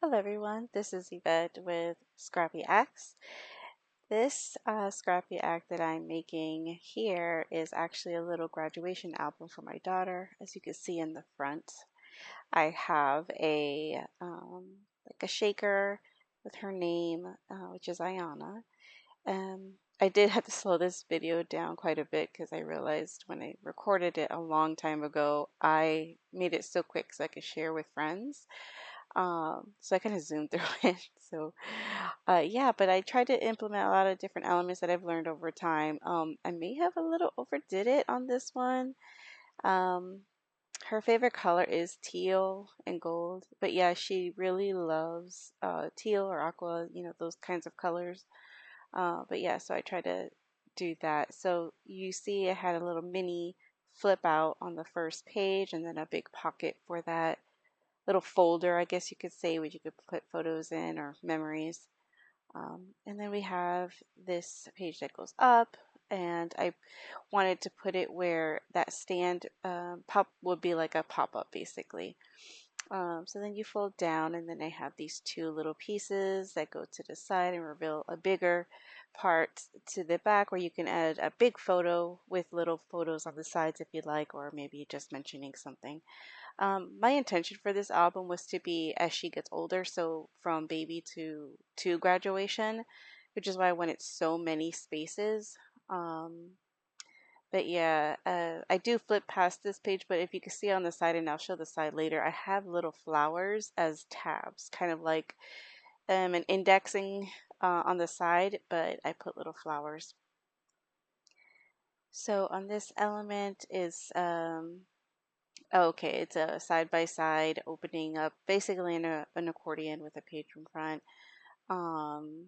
Hello everyone, this is Yvette with Scrappy Acts. This Scrappy Act that I'm making here is actually a little graduation album for my daughter. As you can see in the front, I have like a shaker with her name, which is Ayana. I did have to slow this video down quite a bit because I realized when I recorded it a long time ago, I made it so quick so I could share with friends. So I kind of zoomed through it. Yeah, but I tried to implement a lot of different elements that I've learned over time. I may have a little overdid it on this one. Um, Her favorite color is teal and gold, but yeah, she really loves teal or aqua, those kinds of colors. But yeah, so I tried to do that. So you see, I had a little mini flip out on the first page, and then a big pocket for that little folder, I guess you could say, where you could put photos in or memories. And then we have this page that goes up, and I wanted to put it where that stand pop would be like a pop-up basically. So then you fold down, and then I have these two little pieces that go to the side and reveal a bigger part to the back where you can add a big photo with little photos on the sides if you like, or maybe just mentioning something. My intention for this album was to be as she gets older, so from baby to graduation, which is why I wanted so many spaces. Um, but yeah, I do flip past this page, but if you can see on the side, and I'll show the side later, I have little flowers as tabs, kind of like an indexing on the side, but I put little flowers. So on this element is okay, it's a side by side opening up, basically an accordion with a page in front. Um,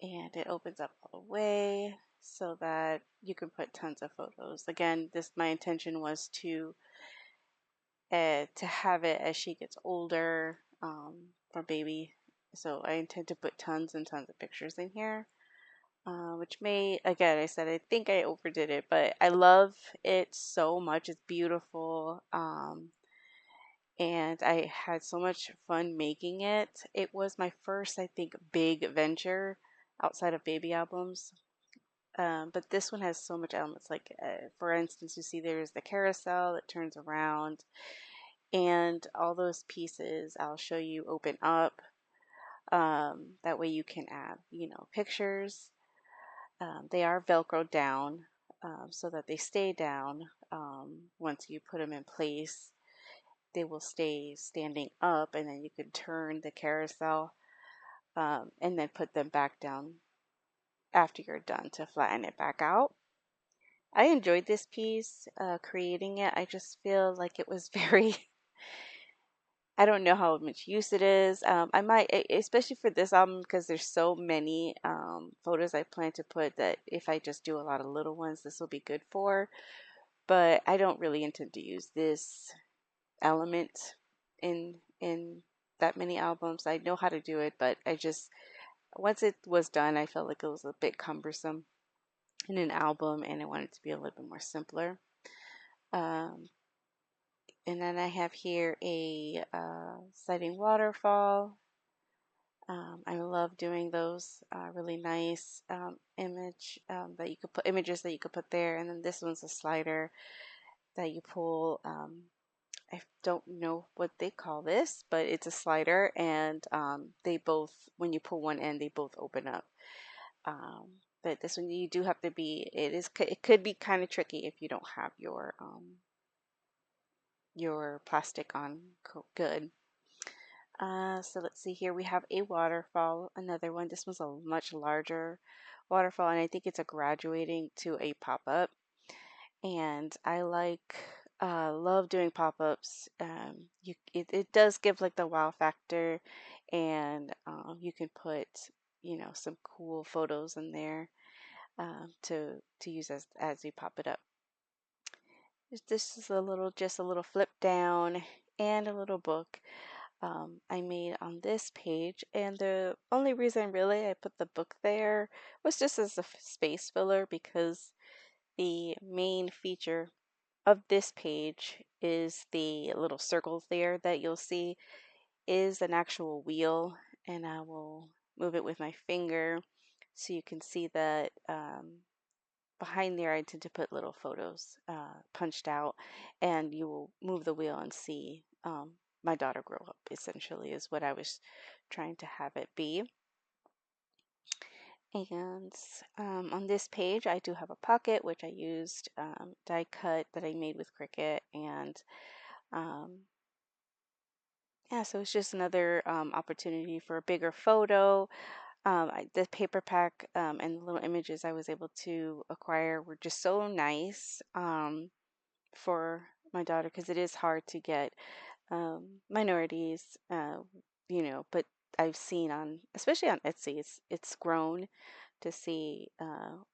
and it opens up all the way so that you can put tons of photos. Again, this my intention was to have it as she gets older, for baby. So I intend to put tons and tons of pictures in here. Which may, again, I said I think I overdid it, but I love it so much. It's beautiful. And I had so much fun making it. It was my first, I think, big venture outside of baby albums. But this one has so much elements. Like, for instance, you see there's the carousel that turns around, and all those pieces I'll show you open up. That way you can add, pictures. They are Velcro down, so that they stay down once you put them in place. They will stay standing up, and then you can turn the carousel and then put them back down after you're done to flatten it back out. I enjoyed this piece, creating it. I just feel like it was very, I don't know how much use it is. I might, especially for this album, because there's so many photos I plan to put, that if I just do a lot of little ones, this will be good for. But I don't really intend to use this element in that many albums. I know how to do it, but I just once it was done, I felt like it was a bit cumbersome in an album, and I wanted it to be a little bit more simpler. Um, and then I have here a sighting waterfall. I love doing those really nice that you could put images that you could put there. And then this one's a slider that you pull. I don't know what they call this, but it's a slider, and they both, when you pull one end, they both open up. Um, but this one you do have to be. It could be kind of tricky if you don't have your plastic on good. So let's see here. We have a waterfall, another one. This one's a much larger waterfall, and I think it's a graduating to a pop-up. And I love doing pop-ups. It does give like the wow factor, and you can put some cool photos in there to use as you pop it up. This is just a little flip down and a little book I made on this page, and the only reason really I put the book there was just as a space filler, because the main feature of this page is the little circles there that you'll see. is an actual wheel, and I will move it with my finger so you can see that behind there I tend to put little photos punched out, and you will move the wheel and see my daughter grow up, essentially, is what I was trying to have it be. And on this page, I do have a pocket, which I used die cut that I made with Cricut. And yeah, so it's just another opportunity for a bigger photo. The paper pack and the little images I was able to acquire were just so nice for my daughter, because it is hard to get minorities, but I've seen on, especially on Etsy, it's grown to see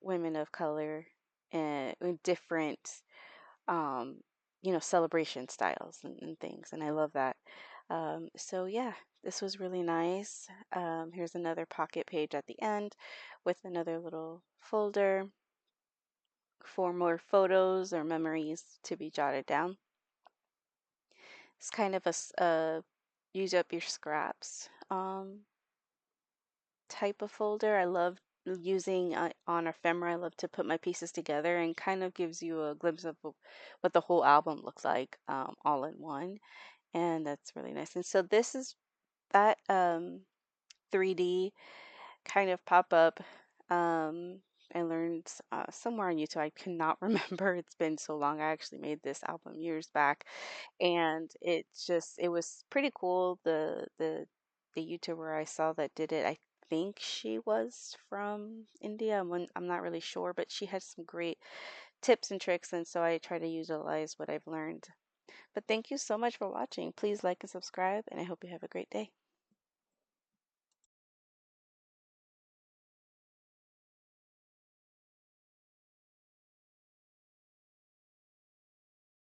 women of color in different, um, celebration styles and things, and I love that. So yeah, this was really nice. Here's another pocket page at the end with another little folder for more photos or memories to be jotted down. It's kind of a use up your scraps type of folder. I love using on ephemera. I love to put my pieces together, and kind of gives you a glimpse of what the whole album looks like all in one, and that's really nice. And so this is that 3D kind of pop up. I learned somewhere on YouTube. I cannot remember. It's been so long. I actually made this album years back, and it was pretty cool. The YouTuber I saw that did it, I think she was from India. I'm not really sure, but she had some great tips and tricks, and so I try to utilize what I've learned. But thank you so much for watching. Please like and subscribe, and I hope you have a great day.